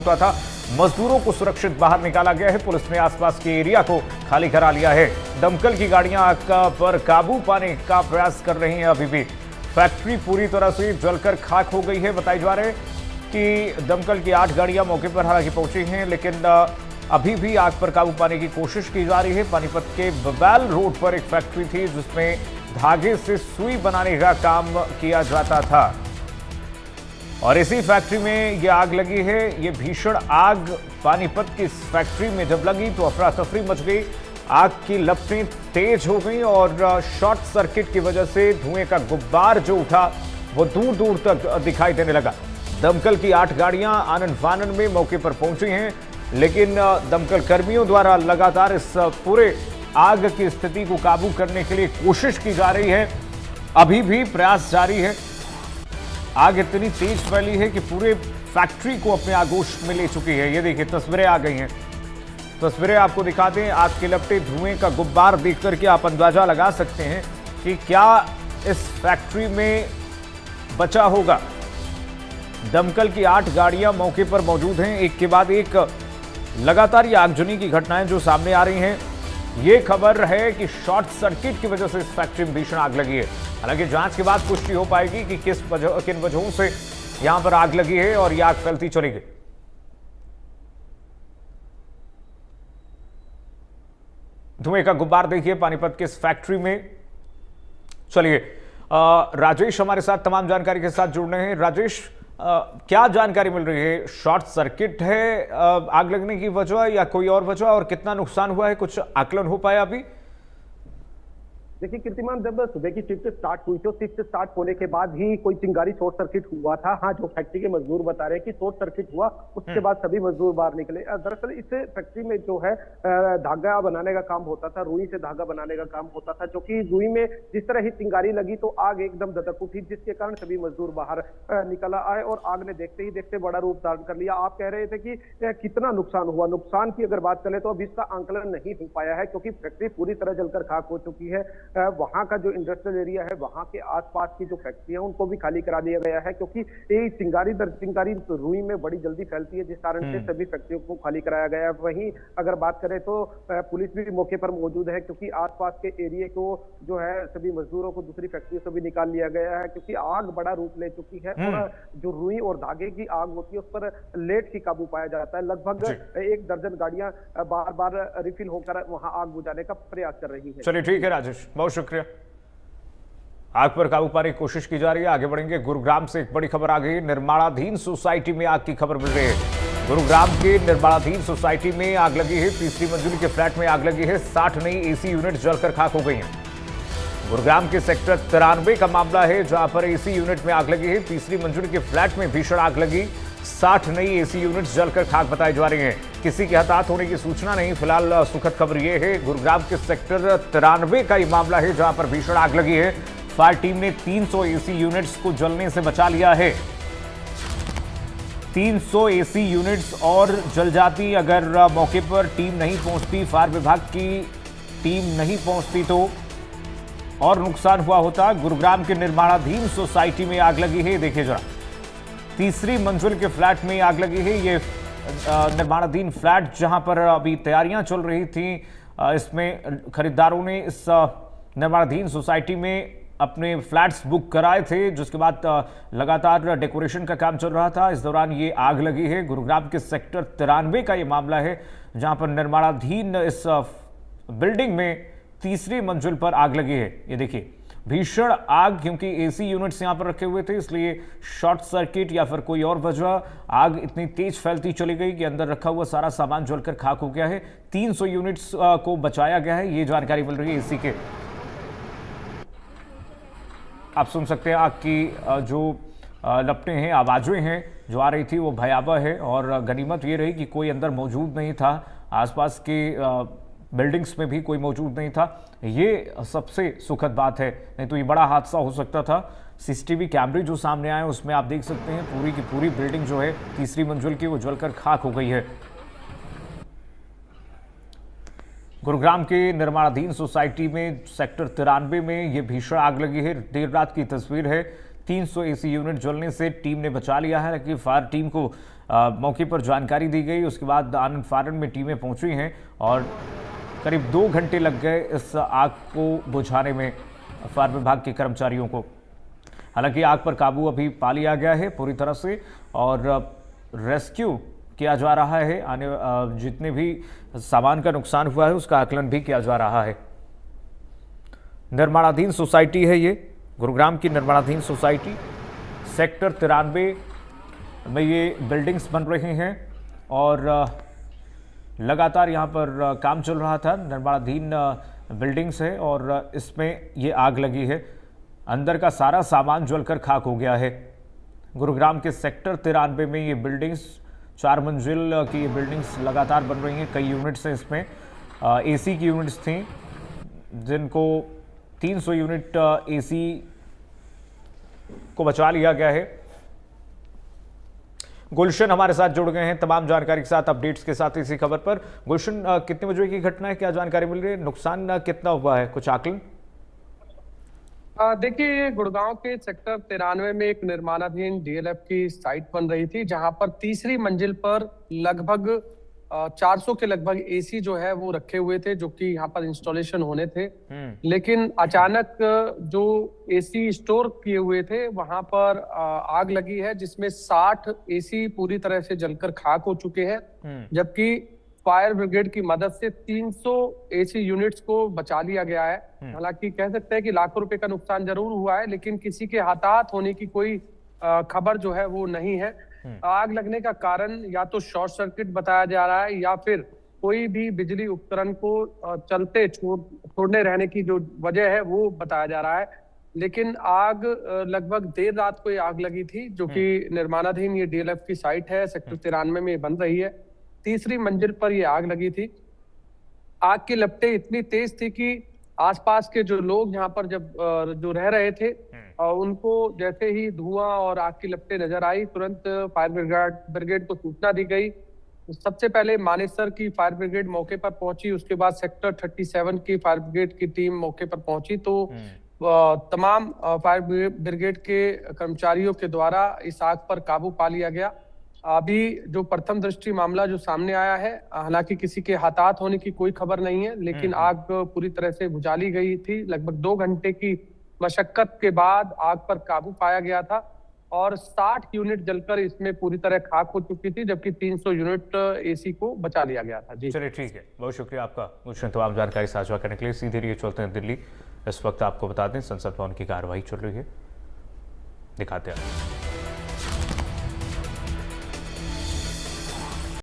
था। मजदूरों को सुरक्षित बाहर निकाला गया है। पुलिस ने आसपास के एरिया को खाली करा लिया है। दमकल की गाड़ियां आग पर काबू पाने का प्रयास कर रही हैं। अभी भी फैक्ट्री पूरी तरह से जलकर खाक हो गई है। बताई जा रहे हैं कि दमकल की 8 गाड़ियां मौके पर हालांकि पहुंची हैं, लेकिन अभी भी आग पर काबू पाने की कोशिश की जा रही है। पानीपत के बबैल रोड पर एक फैक्ट्री थी जिसमें धागे से सुई बनाने का काम किया जाता था और इसी फैक्ट्री में ये आग लगी है। ये भीषण आग पानीपत की इस फैक्ट्री में जब लगी तो अफरा तफरी मच गई। आग की लपटें तेज हो गई और शॉर्ट सर्किट की वजह से धुएं का गुब्बार जो उठा वो दूर दूर तक दिखाई देने लगा। दमकल की 8 गाड़ियां आनन फानन में मौके पर पहुंची हैं, लेकिन दमकल कर्मियों द्वारा लगातार इस पूरे आग की स्थिति को काबू करने के लिए कोशिश की जा रही है। अभी भी प्रयास जारी है। आग इतनी तेज फैली है कि पूरे फैक्ट्री को अपने आगोश में ले चुकी है। ये देखिए तस्वीरें आ गई हैं। तस्वीरें आपको दिखा दें। आग के लपटे धुएं का गुब्बार देख करके आप अंदाजा लगा सकते हैं कि क्या इस फैक्ट्री में बचा होगा। दमकल की 8 गाड़ियां मौके पर मौजूद हैं। एक के बाद एक लगातार ये आगजनी की घटनाएं जो सामने आ रही हैं। ये खबर है कि शॉर्ट सर्किट की वजह से इस फैक्ट्री में भीषण आग लगी है। हालांकि जांच के बाद पुष्टि हो पाएगी कि किन वजहों से यहां पर आग लगी है और यह आग फैलती चली गई। धुएं का गुब्बार देखिए पानीपत के इस फैक्ट्री में। चलिए राजेश हमारे साथ तमाम जानकारी के साथ जुड़ रहे हैं। राजेश, क्या जानकारी मिल रही है? शॉर्ट सर्किट है आग लगने की वजह या कोई और वजह, और कितना नुकसान हुआ है, कुछ आकलन हो पाया अभी? देखिए कीर्तिमान, जब सुबह की शिफ्ट स्टार्ट हुई तो शिफ्ट स्टार्ट होने के बाद ही कोई चिंगारी शॉर्ट सर्किट हुआ था। हाँ, जो फैक्ट्री के मजदूर बता रहे हैं कि शॉर्ट सर्किट हुआ, उसके बाद सभी मजदूर बाहर निकले। दरअसल इस फैक्ट्री में जो है धागा बनाने का काम होता था, रुई से धागा बनाने का काम होता था, जो कि रुई में जिस तरह ही चिंगारी लगी तो आग एकदम धधक उठी, जिसके कारण सभी मजदूर बाहर निकल आए और आग ने देखते ही देखते बड़ा रूप धारण कर लिया। आप कह रहे थे कि कितना नुकसान हुआ। नुकसान की अगर बात करें तो अभी इसका आंकलन नहीं हो पाया है, क्योंकि फैक्ट्री पूरी तरह जलकर खाक हो चुकी है। वहां का जो इंडस्ट्रियल एरिया है, वहां के आसपास की जो फैक्ट्री है उनको भी खाली करा दिया गया है, क्योंकि ये चिंगारी दर चिंगारी रुई में बड़ी जल्दी फैलती है, जिस कारण से सभी फैक्ट्रियों को खाली कराया गया है। वहीं अगर बात करें तो पुलिस भी मौके पर मौजूद है, क्योंकि आसपास के एरिया को जो है सभी मजदूरों को दूसरी फैक्ट्रियों से भी निकाल लिया गया है, क्योंकि आग बड़ा रूप ले चुकी है और जो रुई और धागे की आग होती है उस पर लेट ही काबू पाया जाता है। लगभग 1 दर्जन गाड़ियां बार बार रिफिल होकर वहां आग बुझाने का प्रयास कर रही है। चलिए ठीक है राजेश, बहुत शुक्रिया। आग पर काबू पाने की कोशिश की जा रही है। आगे बढ़ेंगे। गुरुग्राम से एक बड़ी खबर आ गई। निर्माणाधीन सोसाइटी में आग की खबर मिल रही है। गुरुग्राम के निर्माणाधीन सोसाइटी में आग लगी है। तीसरी मंजिल के फ्लैट में आग लगी है। 60 नई एसी यूनिट जलकर खाक हो गई हैं। गुरुग्राम के सेक्टर 93 का मामला है, जहां पर एसी यूनिट में आग लगी है। तीसरी मंजिल के फ्लैट में भीषण आग लगी। 60 नई एसी यूनिट जलकर खाक बताई जा रही हैं। किसी के हताहत होने की सूचना नहीं। फिलहाल सुखद खबर यह है, गुरुग्राम के सेक्टर 93 का ये मामला है, जहां पर भीषण आग लगी है। फायर टीम ने 300 एसी यूनिट्स को जलने से बचा लिया है। 300 एसी यूनिट्स और जल जाती अगर मौके पर टीम नहीं पहुंचती, फायर विभाग की टीम नहीं पहुंचती तो और नुकसान हुआ होता। गुरुग्राम के निर्माणाधीन सोसाइटी में आग लगी है। देखिए जरा, तीसरी मंजिल के फ्लैट में आग लगी है। ये निर्माणाधीन फ्लैट जहां पर अभी तैयारियां चल रही थी, इसमें खरीदारों ने इस निर्माणाधीन सोसाइटी में अपने फ्लैट्स बुक कराए थे, जिसके बाद लगातार डेकोरेशन का काम चल रहा था। इस दौरान ये आग लगी है। गुरुग्राम के सेक्टर 93 का ये मामला है, जहां पर निर्माणाधीन इस बिल्डिंग में तीसरी मंजिल पर आग लगी है। ये देखिए भीषण आग, क्योंकि एसी यूनिट्स यहां पर रखे हुए थे, इसलिए शॉर्ट सर्किट या फिर कोई और वजह आग इतनी तेज फैलती चली गई कि अंदर रखा हुआ सारा सामान जलकर खाक हो गया है। 300 यूनिट्स को बचाया गया है, ये जानकारी मिल रही है एसी के। आप सुन सकते हैं आग की जो लपटें हैं, आवाजें हैं जो आ रही थी, वो भयावह है। और गनीमत ये रही कि कोई अंदर मौजूद नहीं था। आसपास के बिल्डिंग्स में भी कोई मौजूद नहीं था। ये सबसे सुखद बात है, नहीं तो ये बड़ा हादसा हो सकता था। सीसीटीवी कैमरे जो सामने आए उसमें आप देख सकते हैं पूरी की पूरी बिल्डिंग जो है तीसरी मंजिल की, वो जलकर खाक हो गई है। गुरुग्राम के निर्माणाधीन सोसाइटी में सेक्टर 93 में यह भीषण आग लगी है। देर रात की तस्वीर है। 300 एसी यूनिट जलने से टीम ने बचा लिया है। हालांकि फायर टीम को मौके पर जानकारी दी गई, उसके बाद आनंद फानन में टीमें पहुंची हैं और करीब 2 घंटे लग गए इस आग को बुझाने में फायर विभाग के कर्मचारियों को। हालांकि आग पर काबू अभी पा लिया गया है पूरी तरह से और रेस्क्यू किया जा रहा है। जितने भी सामान का नुकसान हुआ है उसका आकलन भी किया जा रहा है। निर्माणाधीन सोसाइटी है ये, गुरुग्राम की निर्माणाधीन सोसाइटी। सेक्टर 93 में ये बिल्डिंग्स बन रही हैं और लगातार यहाँ पर काम चल रहा था। निर्माणाधीन बिल्डिंग्स है और इसमें ये आग लगी है। अंदर का सारा सामान जलकर खाक हो गया है। गुरुग्राम के सेक्टर 93 में ये बिल्डिंग्स 4 मंजिल की बिल्डिंग्स लगातार बन रही हैं। कई यूनिट्स हैं इसमें। एसी की यूनिट्स थी जिनको 300 यूनिट एसी को बचा लिया गया है। गुलशन हमारे साथ जुड़ गए हैं तमाम जानकारी के साथ, अपडेट्स के साथ इसी खबर पर। गुलशन, कितने बजे की घटना है, क्या जानकारी मिल रही है, नुकसान कितना हुआ है, कुछ आकलन? देखिए, गुड़गांव के सेक्टर 93 में एक निर्माणाधीन डीएलएफ की साइट बन रही थी, जहां पर तीसरी मंजिल पर लगभग 400 के लगभग एसी जो है वो रखे हुए थे, जो कि यहाँ पर इंस्टॉलेशन होने थे। लेकिन अचानक जो एसी स्टोर किए हुए थे वहां पर आग लगी है, जिसमें 60 एसी पूरी तरह से जलकर खाक हो चुके हैं, जबकि फायर ब्रिगेड की मदद से 300 एसी यूनिट्स को बचा लिया गया है। हालांकि कह सकते हैं कि लाखों रुपए का नुकसान जरूर हुआ है, लेकिन किसी के हताहत होने की कोई खबर जो है वो नहीं है। आग लगने का कारण या तो शॉर्ट सर्किट बताया जा रहा है या फिर कोई भी बिजली उपकरण को चलते छोड़ने रहने की जो वजह है वो बताया जा रहा है। लेकिन आग लगभग देर रात को ये आग लगी थी, जो कि निर्माणाधीन ये डीएलएफ की साइट है, सेक्टर 93 में बन रही है। तीसरी मंजिल पर ये आग लगी थी। आग की लपटें इतनी तेज थी कि आसपास के जो लोग यहाँ पर जो रह रहे थे उनको जैसे ही धुआं और आग की लपटें नजर आई, तुरंत फायर ब्रिगेड को सूचना दी गई। सबसे पहले मानेसर की फायर ब्रिगेड मौके पर पहुंची, उसके बाद सेक्टर 37 की फायर ब्रिगेड की टीम मौके पर पहुंची। तो तमाम फायर ब्रिगेड के कर्मचारियों के द्वारा इस आग पर काबू पा लिया गया। अभी जो प्रथम दृष्टि मामला जो सामने आया है, हालांकि किसी के हताहत होने की कोई खबर नहीं है, लेकिन आग पूरी तरह से बुझा ली गई थी। लगभग 2 घंटे की मशक्कत के बाद आग पर काबू पाया गया था और 60 यूनिट जलकर इसमें पूरी तरह खाक हो चुकी थी, जबकि 300 यूनिट एसी को बचा लिया गया था। जी चलिए, ठीक है, बहुत शुक्रिया आपका गुलशन तमाम जानकारी साझा करने के लिए। सीधे लिए चलते हैं दिल्ली। इस वक्त आपको बता दें संसद भवन की कार्रवाई चल रही है, दिखाते हैं।